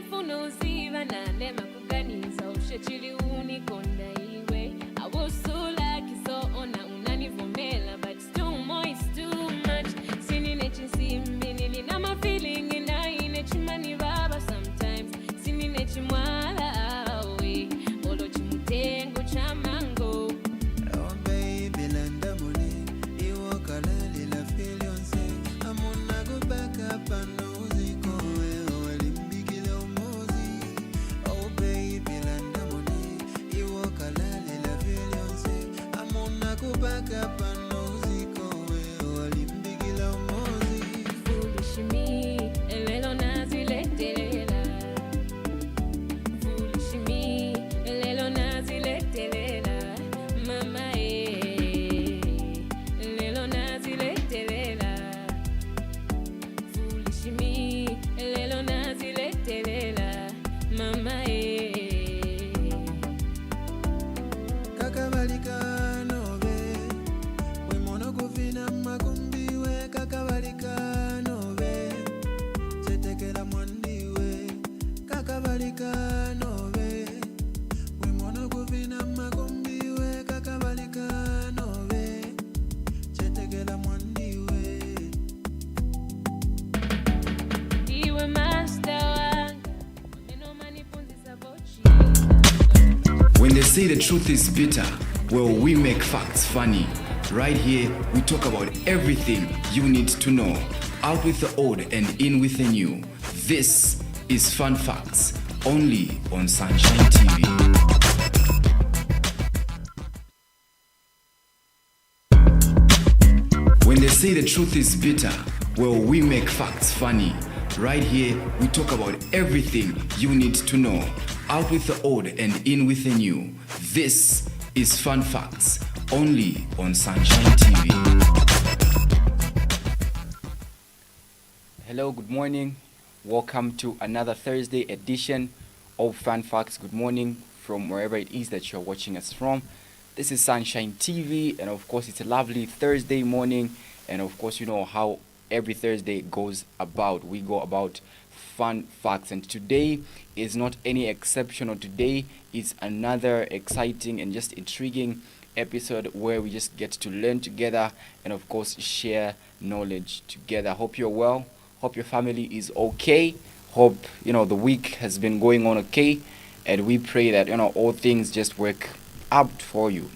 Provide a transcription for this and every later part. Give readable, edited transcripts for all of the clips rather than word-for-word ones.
ndifuna uziva nane makuganiza ushechili unikonda iwe awusula kizoona unanivumela but it's too much sinine chinsimbi nilina mafeeling inaine chimani baba sometimes sinine chimwala awe olo chimutengo cha mango. Oh baby landa muli iwo kalali la filionse amuna go back up and uziko wewe limbikile umozi. Oh baby landa muli iwo kalali la filionse amuna go back up and uziko wewe limbikile umozi. Foolish me, elelo naziletelela. Foolish me, elelo naziletelela. Mama elelo naziletelela. Foolish me, elelo naziletelela. Mama Kakabalika nobe we mono kuvina makumbiwe kakabalika nobe chetekela mwandiwe kakabalika nobe we mono kuvina makumbiwe kakabalika nobe chetekela mwandiwe. iwe master wanga. Meno manifunzisa bochi. When they say the truth is bitter, well, we make facts funny. Right here, we talk about everything you need to know. Out with the old and in with the new. This is Fun Facts, only on Sunshine TV. When they say the truth is bitter, well, we make facts funny. Right here, we talk about everything you need to know. Out with the old and in with the new. This is Fun Facts, only on Sunshine TV. Hello, good morning. Welcome to another Thursday edition of Fun Facts. Good morning from wherever it is that you're watching us from. This is Sunshine TV, and of course, it's a lovely Thursday morning. And of course, you know how every Thursday goes about. We go about fun facts, and today is not any exception. Today is another exciting and just intriguing episode where we just get to learn together and of course share knowledge together. Hope you're well. Hope your family is okay. Hope the week has been going on okay, and we pray that all things just work out for you.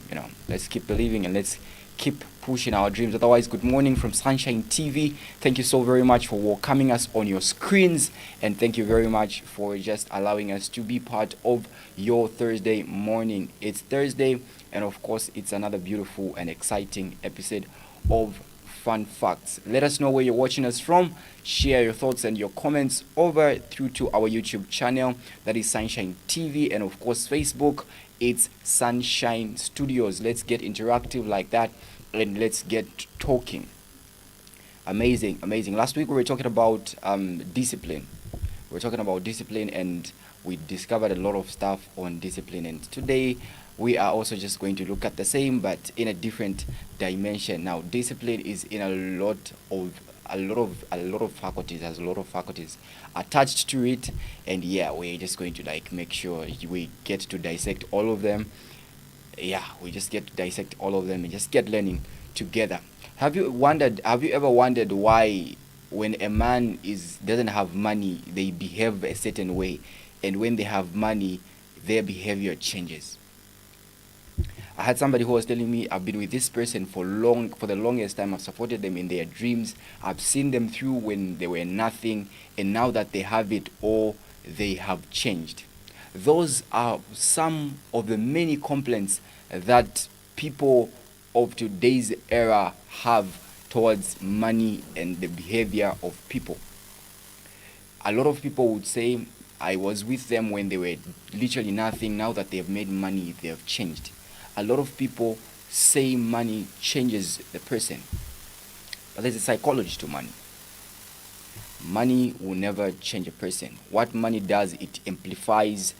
Let's keep believing and let's keep pushing our dreams. Otherwise, good morning from Sunshine TV. Thank you so very much for welcoming us on your screens, and thank you very much for just allowing us to be part of your Thursday morning. It's Thursday, and of course, it's another beautiful and exciting episode of Fun Facts. Let us know where you're watching us from. Share your thoughts and your comments over through to our YouTube channel, that is Sunshine TV, and of course Facebook, it's Sunshine Studios. Let's get interactive like that, and let's get talking. Amazing. Last week we were talking about discipline. And we discovered a lot of stuff on discipline, and today we are also just going to look at the same but in a different dimension. Now, discipline is in a lot of faculties, has a lot of faculties attached to it, and we're just going to make sure we get to dissect all of them. We just get to dissect all of them and just get learning together. Have you ever wondered why when a man doesn't have money, they behave a certain way, and when they have money, their behavior changes? I had somebody who was telling me, I've been with this person for the longest time. I've supported them in their dreams. I've seen them through when they were nothing, and now that they have it all, they have changed. Those are some of the many complaints that people of today's era have towards money and the behavior of people. A lot of people would say, I was with them when they were literally nothing. Now that they've made money, they have changed. A lot of people say money changes the person, but there's a psychology to money. Money will never change a person. What money does, it amplifies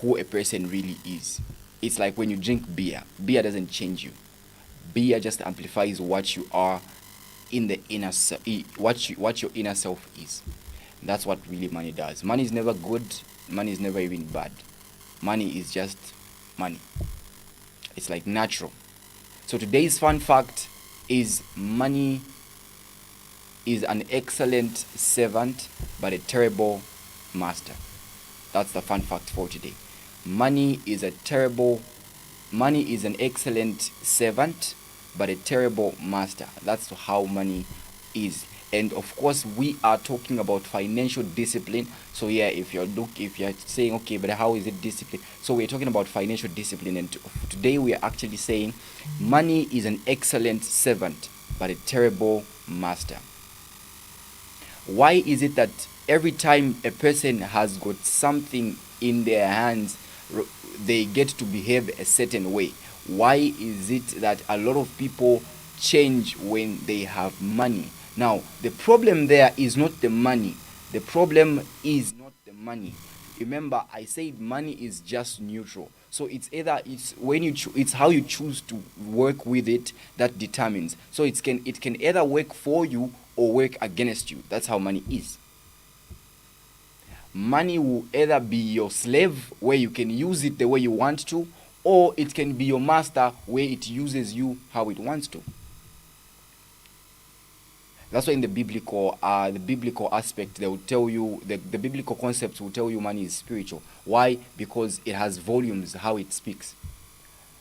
who a person really is. It's like when you drink beer. Beer doesn't change you. Beer just amplifies what you are in the inner what your inner self is. That's what really money does. Money is never good. Money is never even bad. Money is just money. It's like natural. So today's fun fact is money is an excellent servant but a terrible master. That's the fun fact for today. Money is an excellent servant but a terrible master. That's how money is. And of course we are talking about financial discipline. So yeah, if you're saying, okay, but how is it discipline? So we're talking about financial discipline, and today we are actually saying money is an excellent servant but a terrible master. Why is it that every time a person has got something in their hands, they get to behave a certain way? Why is it that a lot of people change when they have money? Now, the problem there is not the money. The problem is not the money. Remember, I said money is just neutral. So it's how you choose to work with it that determines. So it can either work for you or work against you. That's how money is. Money will either be your slave, where you can use it the way you want to, or it can be your master, where it uses you how it wants to. That's why in the biblical aspect, they will tell you, the biblical concepts will tell you money is spiritual. Why? Because it has volumes, how it speaks.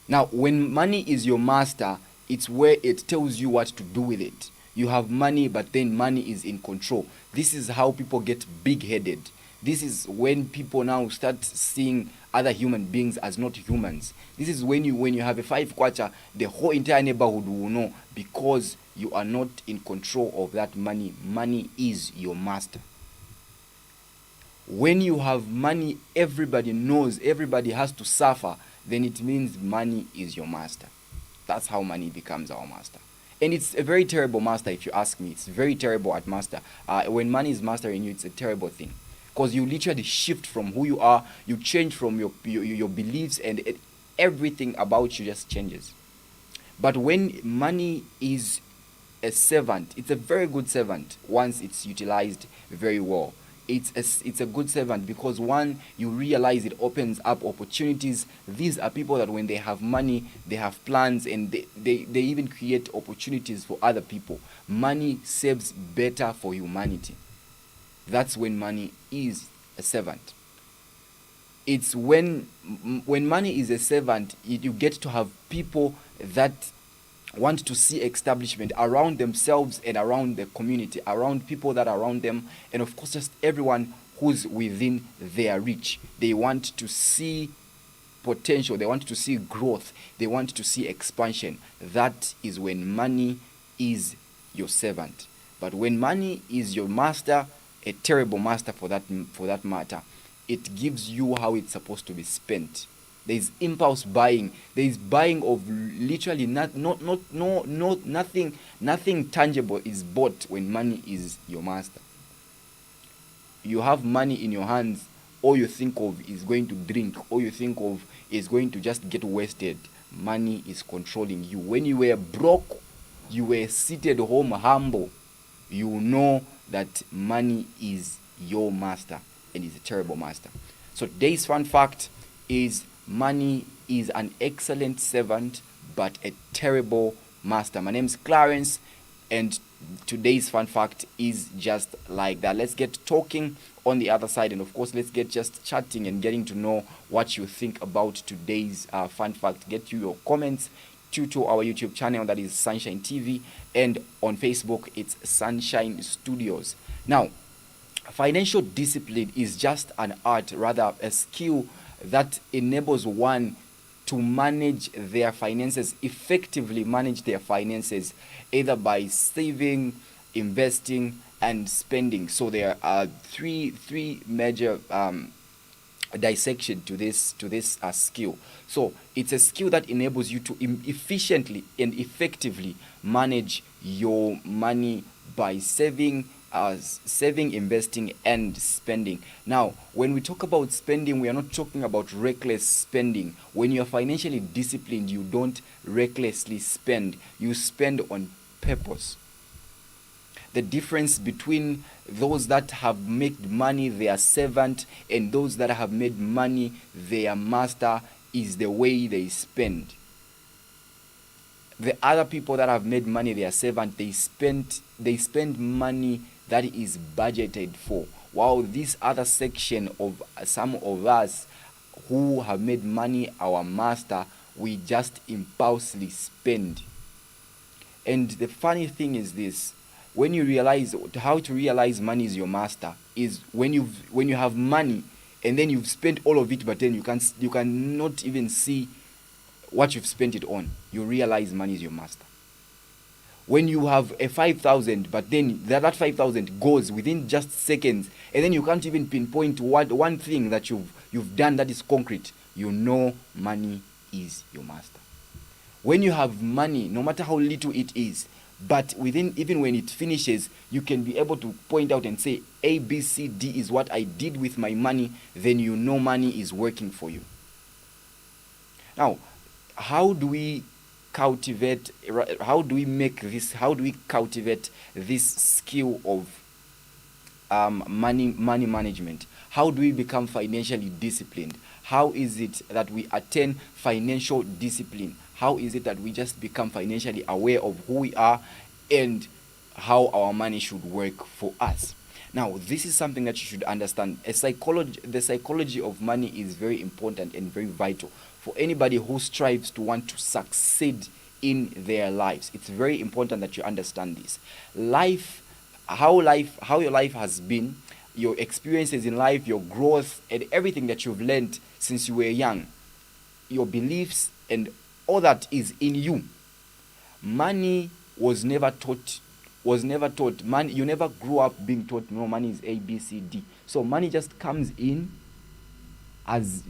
Now, when money is your master, it's where it tells you what to do with it. You have money, but then money is in control. This is how people get big-headed. This is when people now start seeing other human beings as not humans. This is when you have a 5 kwacha, the whole entire neighborhood will know, because you are not in control of that money. Money is your master. When you have money, everybody knows, everybody has to suffer, then it means money is your master. That's how money becomes our master. And it's a very terrible master, if you ask me. It's very terrible at master. When money is mastering you, it's a terrible thing. Because you literally shift from who you are, you change from your beliefs, and everything about you just changes. But when money is a servant, it's a very good servant once it's utilized very well. It's a good servant because, one, you realize it opens up opportunities. These are people that when they have money, they have plans, and they even create opportunities for other people. Money serves better for humanity. That's when money is a servant. It's when money is a servant, you get to have people that want to see establishment around themselves and around the community, around people that are around them, and of course just everyone who's within their reach. They want to see potential, they want to see growth, they want to see expansion. That is when money is your servant. But when money is your master, a terrible master for that matter, it gives you how it's supposed to be spent. There is impulse buying. There is buying of literally nothing tangible is bought when money is your master. You have money in your hands, all you think of is going to drink, all you think of is going to just get wasted. Money is controlling you. When you were broke, you were seated home humble, you know that money is your master and is a terrible master. So today's fun fact is money is an excellent servant but a terrible master. My name is Clarence, and today's fun fact is just like that. Let's get talking on the other side, and of course let's get just chatting and getting to know what you think about today's fun fact. Get you your comments to our YouTube channel, that is Sunshine TV, and on Facebook it's Sunshine Studios. Now, financial discipline is just an art, rather a skill that enables one to manage their finances, effectively manage their finances, either by saving, investing, and spending. So there are three major dissection to this skill. So it's a skill that enables you to efficiently and effectively manage your money by saving, investing, and spending. Now, when we talk about spending, we are not talking about reckless spending. When you are financially disciplined, you don't recklessly spend. You spend on purpose. The difference between those that have made money their servant and those that have made money their master is the way they spend. The other people that have made money their servant, they spend money that is budgeted for. While this other section of some of us who have made money our master, we just impulsively spend. And the funny thing is this: when you realize how to realize money is your master, is when you have money and then you've spent all of it, but then you cannot even see what you've spent it on. You realize money is your master. When you have a 5,000, but then that 5,000 goes within just seconds, and then you can't even pinpoint what one thing that you've done that is concrete, you know money is your master. When you have money, no matter how little it is, but even when it finishes, you can be able to point out and say A, B, C, D is what I did with my money, then you know money is working for you. Now, how do we cultivate this skill of money management? How do we become financially disciplined? How is it that we attain financial discipline? How is it that we just become financially aware of who we are and how our money should work for us? Now, this is something that you should understand. The psychology of money is very important and very vital for anybody who strives to want to succeed in their lives. It's very important that you understand this. How your life has been, your experiences in life, your growth, and everything that you've learned since you were young, your beliefs and all that is in you. Money was never taught. Money, you never grew up being taught, no, money is A, B, C, D. So money just comes in as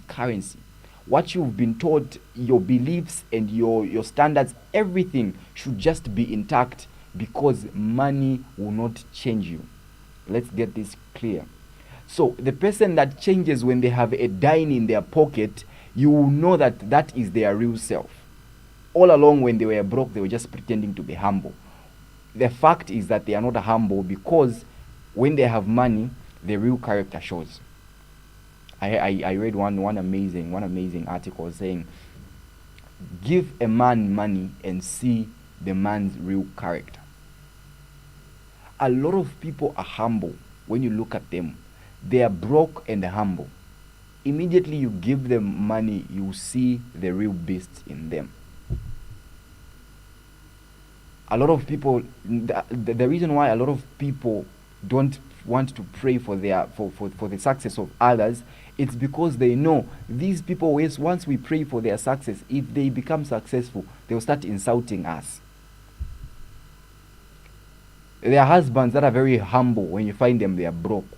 currency. What you've been taught, your beliefs and your standards, everything should just be intact, because money will not change you. Let's get this clear. So the person that changes when they have a dime in their pocket, you will know that is their real self. All along when they were broke, they were just pretending to be humble. The fact is that they are not humble, because when they have money, the real character shows. I read one amazing article saying, give a man money and see the man's real character. A lot of people are humble. When you look at them, they are broke and humble. Immediately you give them money, you see the real beast in them. A lot of people, the reason why a lot of people don't want to pray for the success of others, it's because they know these people, once we pray for their success, if they become successful, they'll start insulting us. There are husbands that are very humble. When you find them, they are broke.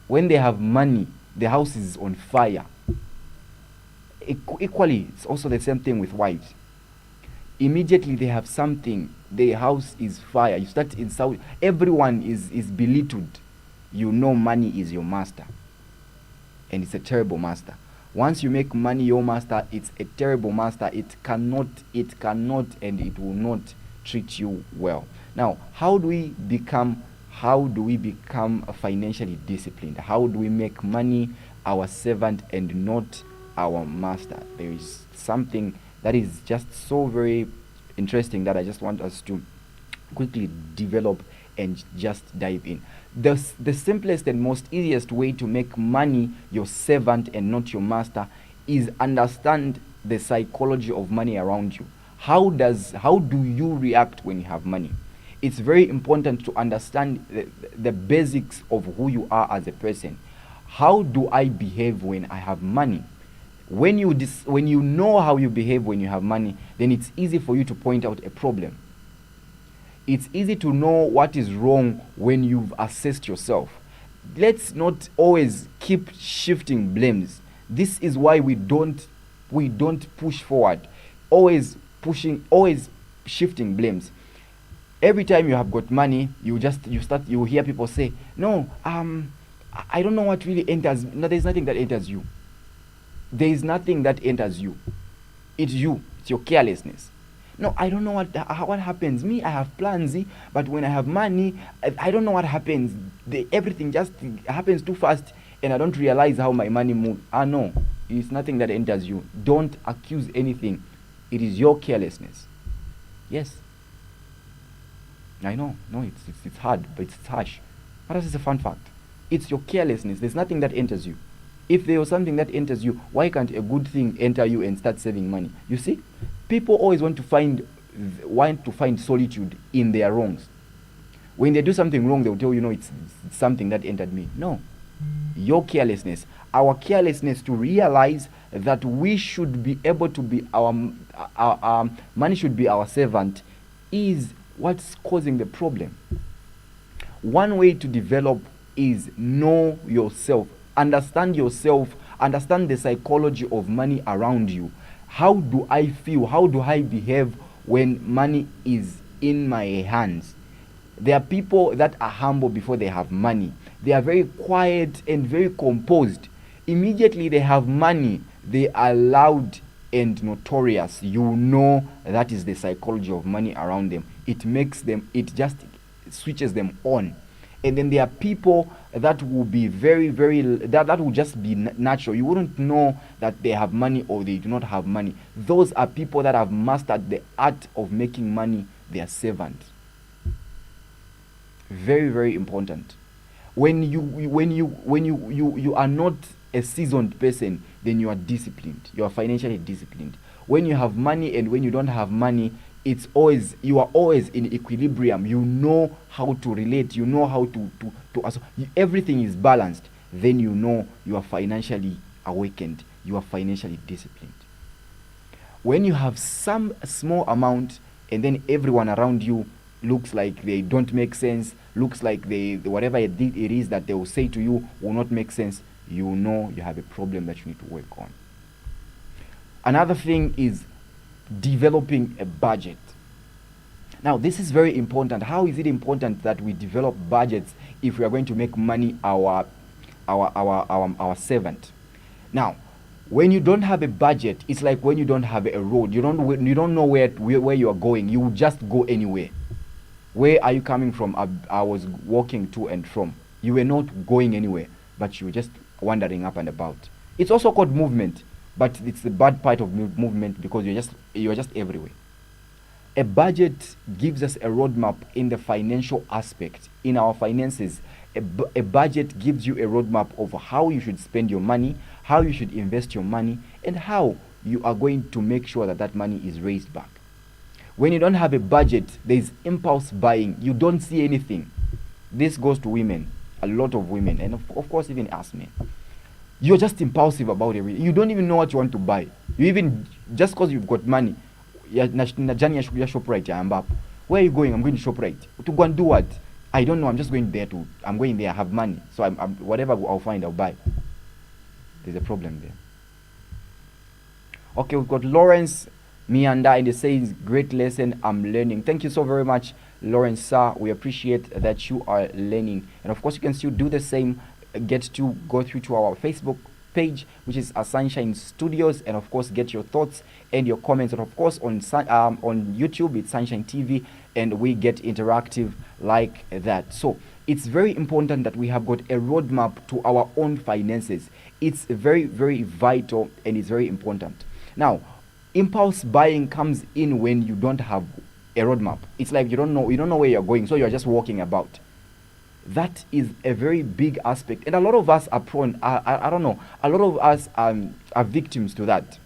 When they have money, the house is on fire. Equally, it's also the same thing with wives. Immediately they have something, the house is fire. You start insulting. Everyone is belittled. You know money is your master. And it's a terrible master. Once you make money your master, it's a terrible master. It cannot and it will not treat you well. Now, how do we become financially disciplined? How do we make money our servant and not our master? There is something that is just so very interesting that I just want us to quickly develop and just dive in. The simplest and most easiest way to make money your servant and not your master is understand the psychology of money around you. How do you react when you have money? It's very important to understand the basics of who you are as a person. How do I behave when I have money? When you know how you behave when you have money, then it's easy for you to point out a problem. It's easy to know what is wrong when you've assessed yourself. Let's not always keep shifting blames. This is why we don't push forward. Always shifting blames. Every time you have got money, you hear people say, no, I don't know what really enters. No, there's nothing that enters you. There is nothing that enters you. It's you. It's your carelessness. No, I don't know what happens. Me, I have plans, but when I have money, I don't know what happens. Everything just happens too fast, and I don't realize how my money moves. No, it's nothing that enters you. Don't accuse anything. It is your carelessness. Yes. I know. No, it's hard, but it's harsh. But this is a fun fact. It's your carelessness. There's nothing that enters you. If there was something that enters you, why can't a good thing enter you and start saving money? You see, people always want to find solitude in their wrongs. When they do something wrong, they'll tell you, no, it's something that entered me. No, your carelessness, our carelessness to realize that we should be able to be our money should be our servant, is what's causing the problem. One way to develop is know yourself. Understand yourself, understand the psychology of money around you. How do I feel? How do I behave when money is in my hands? There are people that are humble before they have money. They are very quiet and very composed. Immediately they have money, they are loud and notorious. You know that is the psychology of money around them. It just switches them on. And then there are people that will be that will just be natural. You wouldn't know that they have money or they do not have money. Those are people that have mastered the art of making money their servant. Very, very important. When you are not a seasoned person, then you are disciplined. You are financially disciplined. When you have money and when you don't have money, you are always in equilibrium. You know how to relate. You know how to everything is balanced. Then you know you are financially awakened. You are financially disciplined. When you have some small amount and then everyone around you looks like they don't make sense, looks like whatever it is that they will say to you will not make sense, you know you have a problem that you need to work on. Another thing is developing a budget. Now, this is very important. How is it important that we develop budgets if we are going to make money our servant? Now, when you don't have a budget, it's like when you don't have a road. You don't know where you are going. You just go anywhere. Where are you coming from? I was walking to and from. You were not going anywhere, but you were just wandering up and about. It's also called movement. But it's the bad part of movement because you're just everywhere. A budget gives us a roadmap in the financial aspect. In our finances, a budget gives you a roadmap of how you should spend your money, how you should invest your money, and how you are going to make sure that money is raised back. When you don't have a budget, there's impulse buying. You don't see anything. This goes to women, a lot of women, and of course even us men. You're just impulsive about everything. You don't even know what you want to buy. You even, just because you've got money, where are you going? I'm going to ShopRite. To go and do what? I don't know. I'm just going there I'm going there. I have money. So whatever I'll find, I'll buy. There's a problem there. Okay, we've got Lawrence Mianda, and it says, great lesson, I'm learning. Thank you so very much, Lawrence, sir. We appreciate that you are learning. And of course, you can still do the same. Get to go through to our Facebook page, which is Sunshine Studios, and of course get your thoughts and your comments. And of course on YouTube it's Sunshine TV, and we get interactive like that. So it's very important that we have got a roadmap to our own finances. It's very, very vital, and it's very important. Now, impulse buying comes in when you don't have a roadmap. It's like you don't know where you're going, so you're just walking about. That is a very big aspect, and a lot of us are prone. I don't know. A lot of us are victims to that.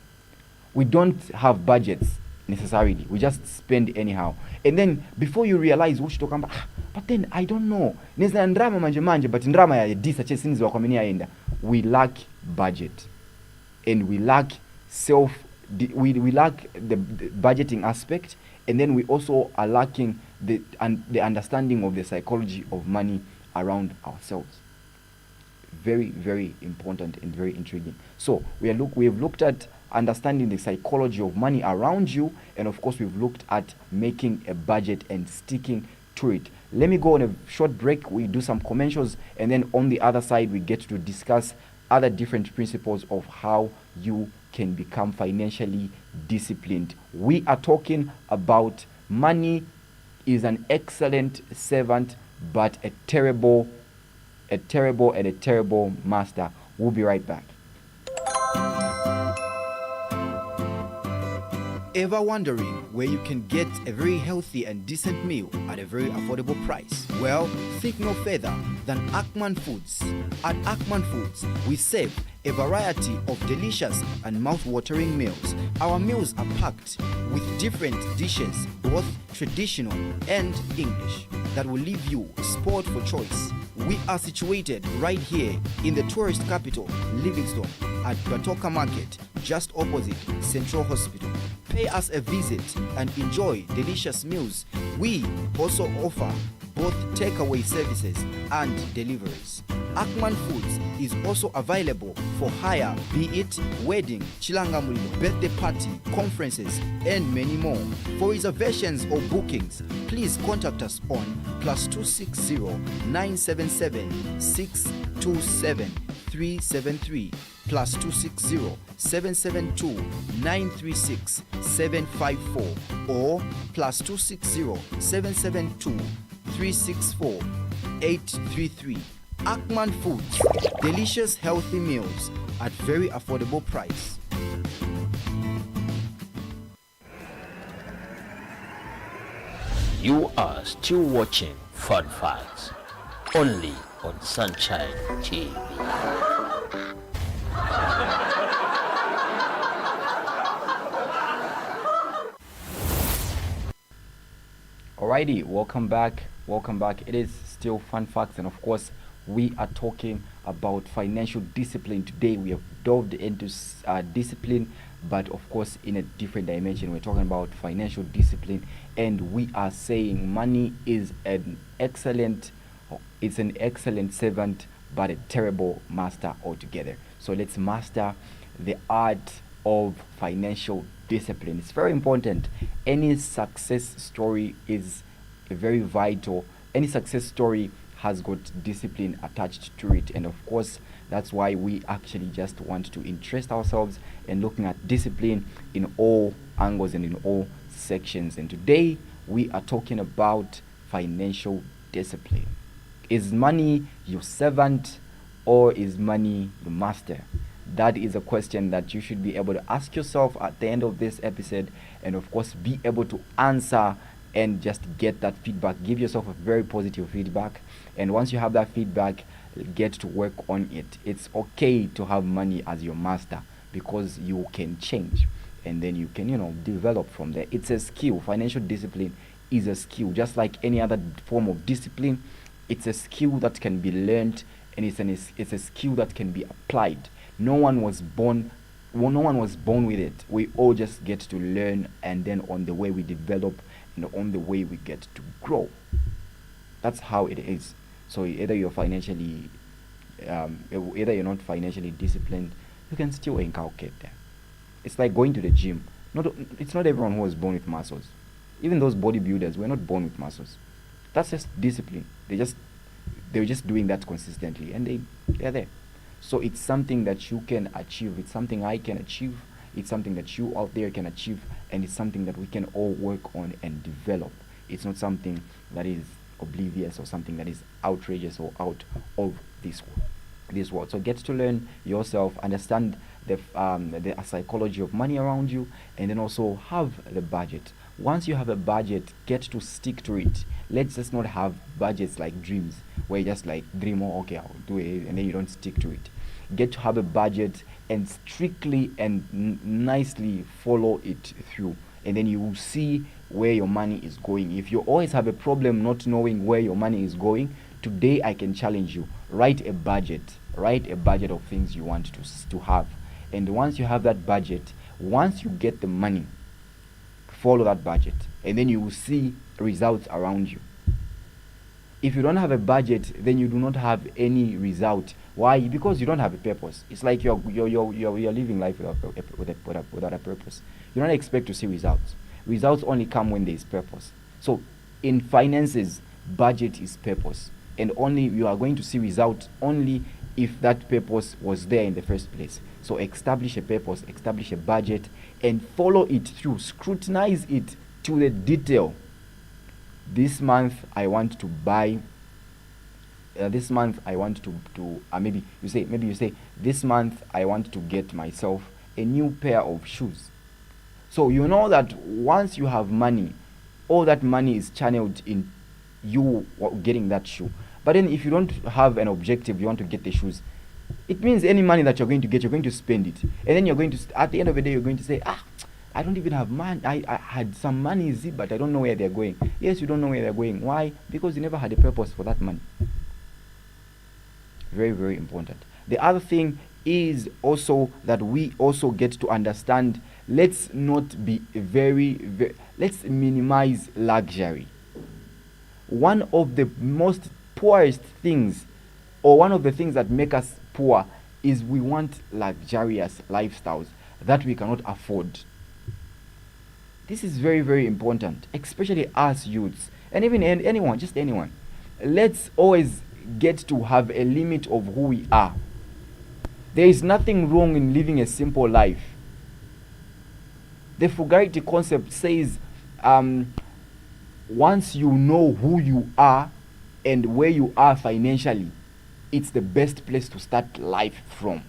We don't have budgets necessarily. We just spend anyhow, and then before you realize, but then I don't know. But we lack budget, and we lack we lack the budgeting aspect, and then we also are lacking the understanding of the psychology of money around ourselves. Very, very important and very intriguing. So we have looked at understanding the psychology of money around you, and of course we've looked at making a budget and sticking to it. Let me go on a short break. We do some commercials, and then on the other side we get to discuss other different principles of how you can become financially disciplined. We are talking about money is an excellent servant, but a terrible master. We'll be right back. Ever wondering where you can get a very healthy and decent meal at a very affordable price? Well, think no further than Ackman Foods. At Ackman Foods, we serve a variety of delicious and mouth-watering meals. Our meals are packed with different dishes, both traditional and English, that will leave you spoiled for choice. We are situated right here in the tourist capital, Livingstone, at Batoka Market, just opposite Central Hospital. Pay us a visit and enjoy delicious meals. We also offer both takeaway services and deliveries. Ackman Foods is also available for hire, be it wedding, chilangamulilo, birthday party, conferences, and many more. For reservations or bookings, please contact us on +260 977 627 373, +260 772 936 754, or +260 772 364 833. Ackman Foods, delicious healthy meals at very affordable price. You are still watching Fun Facts, only on Sunshine TV. Alrighty, welcome back. It is still Fun Facts, and of course, we are talking about financial discipline today. We have delved into discipline, but of course in a different dimension. We're talking about financial discipline, and we are saying money is an excellent servant, but a terrible master altogether. So let's master the art of financial discipline. It's very important. Any success story is very vital. Any success story has got discipline attached to it, and of course that's why we actually just want to interest ourselves in looking at discipline in all angles and in all sections. And today we are talking about financial discipline. Is money your servant or is money your master? That is a question that you should be able to ask yourself at the end of this episode, and of course be able to answer and just get that feedback. Give yourself a very positive feedback, and once you have that feedback, get to work on it. It's okay to have money as your master, because you can change and then you can develop from there. It's a skill. Financial discipline is a skill, just like any other form of discipline. It's a skill that can be learned, and it's a skill that can be applied. No one was born with it. We all just get to learn, and then on the way we develop, and on the way we get to grow. That's how it is. So either you're not financially disciplined, you can still inculcate that. It's like going to the gym. It's not everyone who was born with muscles. Even those bodybuilders were not born with muscles. That's just discipline. They're just doing that consistently, and they're there. So it's something that you can achieve. It's something I can achieve. It's something that you out there can achieve, and it's something that we can all work on and develop. It's not something that is oblivious or something that is outrageous or out of this world. So get to learn yourself, understand the psychology of money around you, and then also have the budget. Once you have a budget, get to stick to it. Let's just not have budgets like dreams, where you just like dream, oh, okay, I'll do it, and then you don't stick to it. Get to have a budget and strictly and nicely follow it through, and then you will see where your money is going. If you always have a problem not knowing where your money is going, today I can challenge you. Write a budget of things you want to have, and once you have that budget, once you get the money, follow that budget, and then you will see results around you. If you don't have a budget, then you do not have any result. Why? Because you don't have a purpose. It's like you're living life without a purpose. You don't expect to see results. Results only come when there is purpose. So in finances, budget is purpose. and only you are going to see results only if that purpose was there in the first place. So establish a purpose, establish a budget, and follow it through. Scrutinize it to the detail. This month I want to buy. This month I want to maybe you say this month I want to get myself a new pair of shoes. So you know that once you have money, all that money is channeled in you getting that shoe. But then if you don't have an objective, you want to get the shoes, it means any money that you're going to get, you're going to spend it. And then you're going to, at the end of the day, you're going to say, I don't even have money. I had some money, but I don't know where they're going. Yes, you don't know where they're going. Why? Because you never had a purpose for that money. Very, very important. The other thing is also that we also get to understand, let's not be let's minimize luxury. One of the most poorest things, or one of the things that make us poor, is we want luxurious lifestyles that we cannot afford. This is very, very important, especially us youths, and even anyone, just anyone. Let's always get to have a limit of who we are. There is nothing wrong in living a simple life. The frugality concept says, once you know who you are and where you are financially, it's the best place to start life from.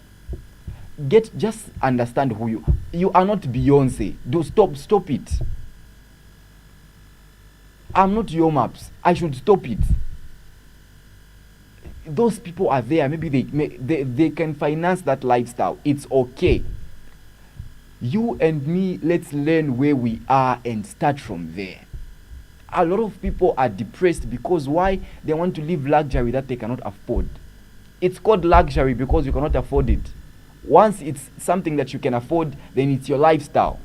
Just understand who you are. Not Beyonce. Stop it. I'm not your maps. I should stop it. Those people are there. Maybe they can finance that lifestyle. It's okay. You and me, let's learn where we are and start from there. A lot of people are depressed because why? They want to live luxury that they cannot afford. It's called luxury because you cannot afford it. Once it's something that you can afford, then it's your lifestyle.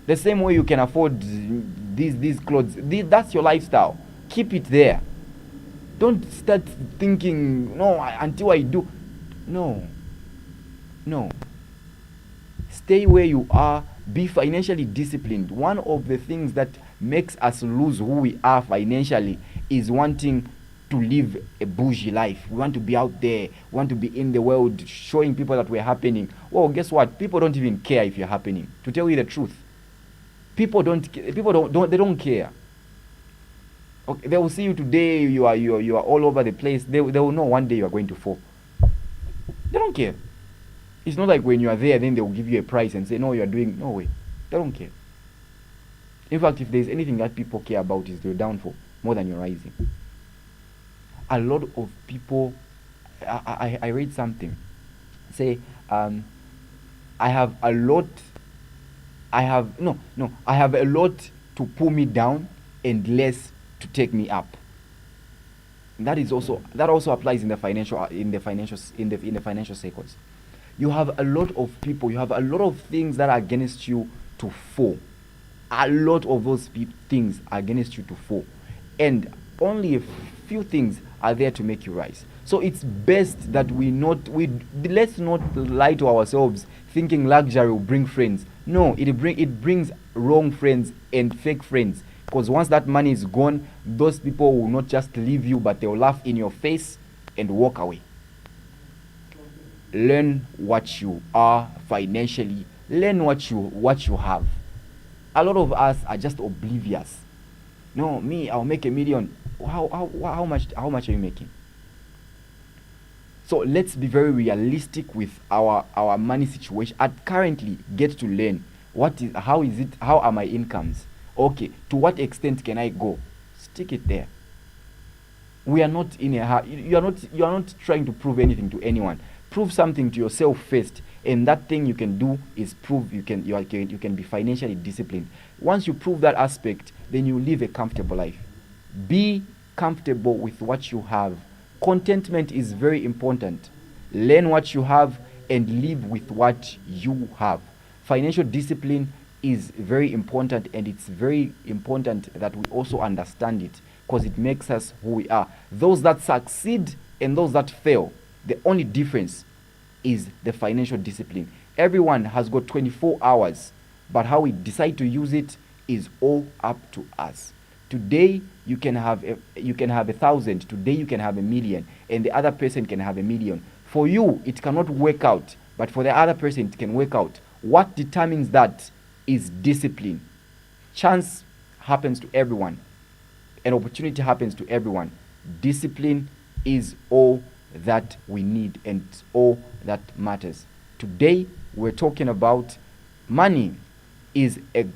The same way you can afford these clothes, that's your lifestyle. Keep it there. Don't start thinking, no, until I do. No. Stay where you are. Be financially disciplined. One of the things that makes us lose who we are financially is wanting to live a bougie life. We want to be out there. We want to be in the world, showing people that we're happening. Well, guess what? People don't even care if you're happening. To tell you the truth, people don't care. Okay, they will see you today. You are all over the place. They will know one day you are going to fall. They don't care. It's not like when you are there, then they will give you a prize and say, no, you are doing. No way. They don't care. In fact, if there's anything that people care about, is your downfall more than your rising. A lot of people, I read something, say, I have a lot to pull me down and less to take me up. That also applies in the financial circles. You have a lot of people, you have a lot of things that are against you to fall. A lot of those things are against you to fall, and only a few things are there to make you rise. So it's best that let's not lie to ourselves thinking luxury will bring friends. No, it brings wrong friends and fake friends, because once that money is gone, those people will not just leave you, but they will laugh in your face and walk away. Learn what you are financially. Learn what you have. A lot of us are just oblivious. No, me, I'll make $1 million. How much are you making? So let's be very realistic with our money situation. Currently, get to learn how are my incomes? Okay, to what extent can I go? Stick it there. We are not in a hurry. You are not trying to prove anything to anyone. Prove something to yourself first, and that thing you can do is prove you can be financially disciplined. Once you prove that aspect, then you live a comfortable life. Be comfortable with what you have. Contentment is very important. Learn what you have and live with what you have. Financial discipline is very important, and it's very important that we also understand it, because it makes us who we are. Those that succeed and those that fail, the only difference is the financial discipline. Everyone has got 24 hours, but how we decide to use it is all up to us. Today you can have you can have 1,000. Today you can have 1,000,000, and the other person can have 1,000,000. For you, it cannot work out, but for the other person, it can work out. What determines that is discipline. Chance happens to everyone. An opportunity happens to everyone. Discipline is all that we need and all that matters. Today, we're talking about money is an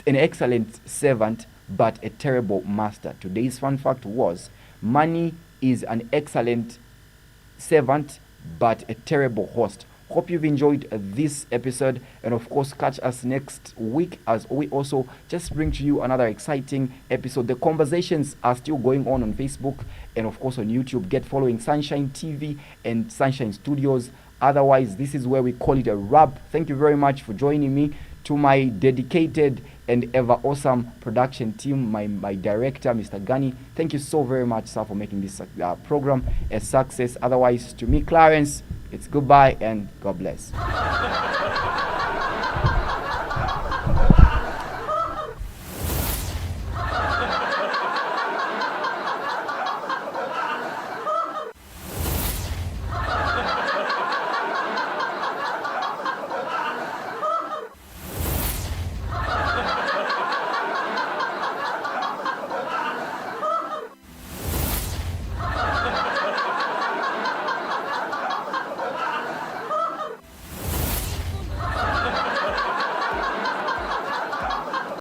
excellent servant but a terrible master. Today's fun fact was money is an excellent servant but a terrible host. Hope you've enjoyed this episode, and of course catch us next week as we also just bring to you another exciting episode. The conversations are still going on Facebook and of course on YouTube. Get following Sunshine TV and Sunshine Studios. Otherwise, this is where we call it a wrap. Thank you very much for joining me. To my dedicated and ever awesome production team, my director, Mr. Gani, thank you so very much, sir, for making this program a success. Otherwise, to me, Clarence, it's goodbye and God bless.